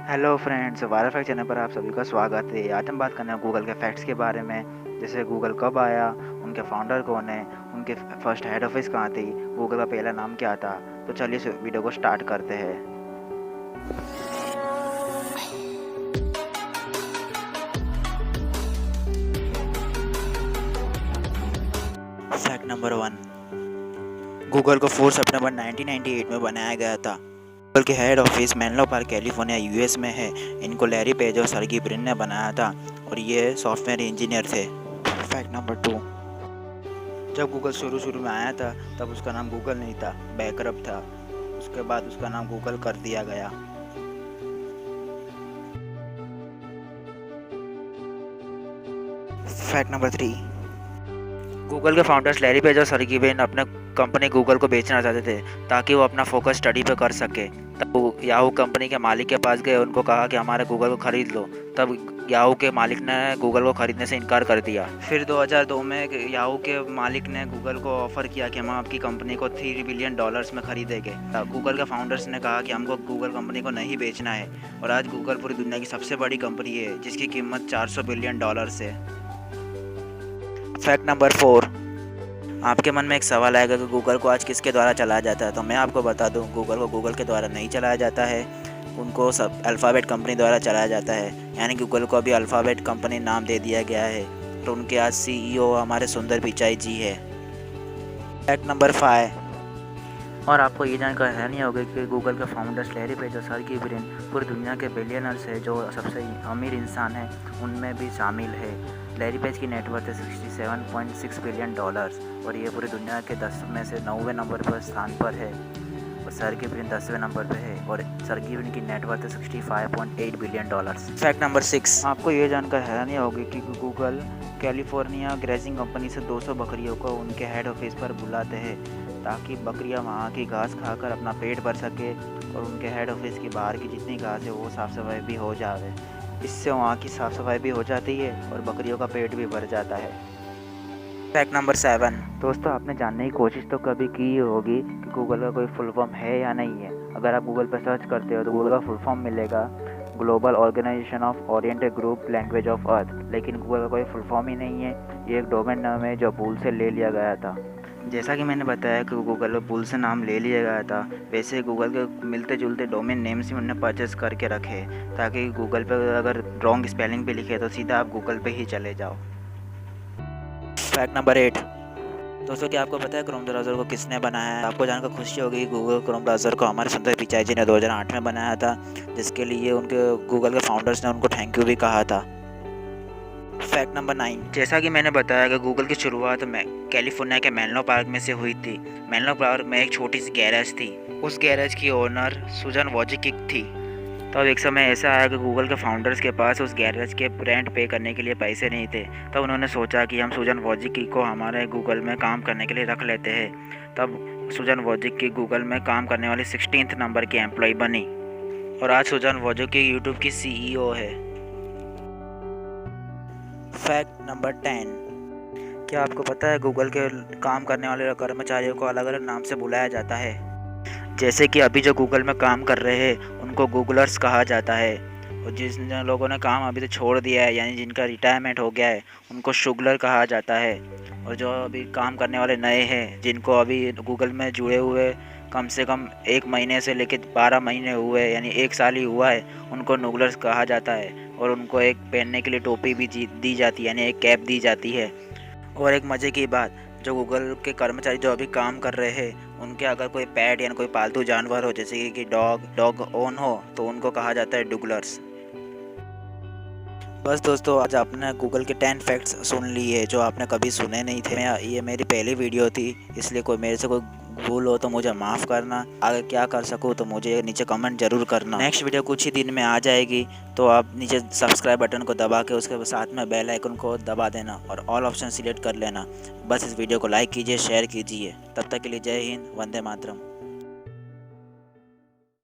Hello friends, viral fact channel पर आप सभी का स्वागत है। आज हम बात करने हैं गूगल के फैक्ट्स के बारे में, जैसे गूगल कब आया, उनके फाउंडर कौन है, उनके फर्स्ट हेड ऑफिस कहाँ थी, गूगल का पहला नाम क्या था। तो चलिए इस वीडियो को स्टार्ट करते हैं। फैक्ट नंबर 1, गूगल को 4 सितंबर 1998 में बनाया गया था। गूगल के head office Menlo park California US में है। इनको लैरी पेज और सर्गी ब्रिन ने बनाया था और ये सॉफ्टवेयर इंजीनियर थे। फैक्ट नंबर 2, जब गूगल शुरू में आया था तब उसका नाम गूगल नहीं था, बैकरप था। उसके बाद उसका नाम गूगल कर दिया गया। फैक्ट नंबर 3, गूगल के फाउंडर्स लैरी पेज और सर्गी ब्रिन अपने कंपनी गूगल को बेचना चाहते थे ताकि वो अपना फोकस स्टडी पे कर सके। तब वो याहू कंपनी के मालिक के पास गए, उनको कहा कि हमारे गूगल को खरीद लो। तब याहू के मालिक ने गूगल को खरीदने से इनकार कर दिया। फिर 2002 में याहू के मालिक ने गूगल को ऑफर किया कि हम आपकी कंपनी को $3 बिलियन में खरीदेंगे। तब गूगल के फाउंडर्स ने कहा कि हमको गूगल कंपनी को नहीं बेचना है, और आज गूगल पूरी दुनिया की सबसे बड़ी कंपनी है जिसकी कीमत $400 बिलियन है। फैक्ट नंबर 4, आपके मन में एक सवाल आएगा कि गूगल को आज किसके द्वारा चलाया जाता है। तो मैं आपको बता दूं, गूगल को गूगल के द्वारा नहीं चलाया जाता है, उनको सब अल्फ़ाबेट कंपनी द्वारा चलाया जाता है। यानी गूगल को अभी अल्फ़ाबेट कंपनी नाम दे दिया गया है। तो उनके आज सीईओ हमारे सुंदर पिचाई जी है। फैक्ट नंबर 5, और आपको ये जानकर हैरानी होगी कि गूगल के फाउंडर्स लैरी पेज और सर्गी ब्रिन पूरी दुनिया के बिलियनर्स है, जो सबसे अमीर इंसान है उनमें भी शामिल है। लैरी पेज की नेटवर्थ है $67.6 बिलियन और ये पूरी दुनिया के 10 में से 9वें नंबर पर स्थान पर है, और सर्गी ब्रिन 10वें नंबर पर है, और सर्गी ब्रिन की नेटवर्थ है $65.8 बिलियन। फैक्ट नंबर 6, आपको ये जानकर हैरानी होगी कि गूगल कैलिफोर्निया ग्रेजिंग कंपनी से 200 बकरियों को उनके हेड ऑफिस पर बुलाते हैं ताकि बकरियां वहाँ की घास खाकर अपना पेट भर सके, और उनके हेड ऑफिस की बाहर की जितनी घास है वो साफ़ सफाई भी हो जाए। इससे वहाँ की साफ़ सफाई भी हो जाती है और बकरियों का पेट भी भर जाता है। फैक्ट नंबर 7, दोस्तों आपने जानने की कोशिश तो कभी की होगी कि गूगल का कोई फुल फॉर्म है या नहीं है। अगर आप गूगल पर सर्च करते हो तो गूगल का फुल फॉर्म मिलेगा global organisation of oriented group language of earth, लेकिन गूगल का कोई फुल फॉर्म ही नहीं है। ये एक डोमेन नाम है जो भूल से ले लिया गया था। जैसा कि मैंने बताया कि गूगल भूल से नाम ले लिया गया था, वैसे गूगल के मिलते जुलते डोमेन नेम्स भी उन्होंने परचेस करके रखे ताकि गूगल पे अगर रॉन्ग स्पेलिंग पे लिखे तो सीधा आप गूगल पे ही चले जाओ। फैक्ट नंबर 8, दोस्तों क्या आपको पता है क्रोम ब्राउज़र को किसने बनाया है? आपको जानकर खुशी होगी कि गूगल क्रोम ब्राउज़र को हमारे सुंदर पिचाई जी ने 2008 में बनाया था, जिसके लिए उनके गूगल के फाउंडर्स ने उनको थैंक यू भी कहा था। फैक्ट नंबर 9, जैसा कि मैंने बताया कि गूगल की शुरुआत में कैलिफोर्निया के मेनलो पार्क में से हुई थी। मेनलो पार्क में एक छोटी सी गैरेज थी। उस गैरेज की ओनर सुजन वॉजिकिक थी। तब एक समय ऐसा आया कि गूगल के फाउंडर्स के पास उस गैरेज के रेंट पे करने के लिए पैसे नहीं थे। तब उन्होंने सोचा कि हम सुजन वॉजिकिक को हमारे गूगल में काम करने के लिए रख लेते हैं। तब सुजन वॉजिकिक गूगल में काम करने वाली 16th नंबर की एम्प्लॉय बनी, और आज सुजन वॉजिकिक यूट्यूब की सीईओ है। फैक्ट नंबर 10, क्या आपको पता है गूगल के काम करने वाले कर्मचारियों को अलग अलग नाम से बुलाया जाता है? जैसे कि अभी जो गूगल में काम कर रहे हैं उनको गूगलर्स कहा जाता है, और जिन लोगों ने काम अभी तो छोड़ दिया है यानी जिनका रिटायरमेंट हो गया है उनको शुगलर कहा जाता है। और जो अभी काम करने वाले नए हैं जिनको अभी गूगल में जुड़े हुए कम से कम 1 महीने से लेकर 12 महीने हुए यानी 1 साल ही हुआ है, उनको नूगलर्स कहा जाता है। और उनको एक पहनने के लिए टोपी भी दी जाती है, यानी एक कैप दी जाती है। और एक मज़े की बात, जो गूगल के कर्मचारी जो अभी काम कर रहे हैं उनके अगर कोई पेट या कोई पालतू जानवर हो, जैसे कि डॉग ओन हो, तो उनको कहा जाता है डुगलर्स। बस दोस्तों, आज आपने गूगल के 10 फैक्ट्स सुन लिए जो आपने कभी सुने नहीं थे। ये मेरी पहली वीडियो थी, इसलिए कोई मेरे से कोई भूल हो तो मुझे माफ़ करना। आगे क्या कर सकूँ तो मुझे नीचे कमेंट ज़रूर करना। नेक्स्ट वीडियो कुछ ही दिन में आ जाएगी, तो आप नीचे सब्सक्राइब बटन को दबा के उसके साथ में बेल आइकन को दबा देना और ऑल ऑप्शन सिलेक्ट कर लेना। बस इस वीडियो को लाइक कीजिए, शेयर कीजिए। तब तक के लिए जय हिंद, वंदे मातरम।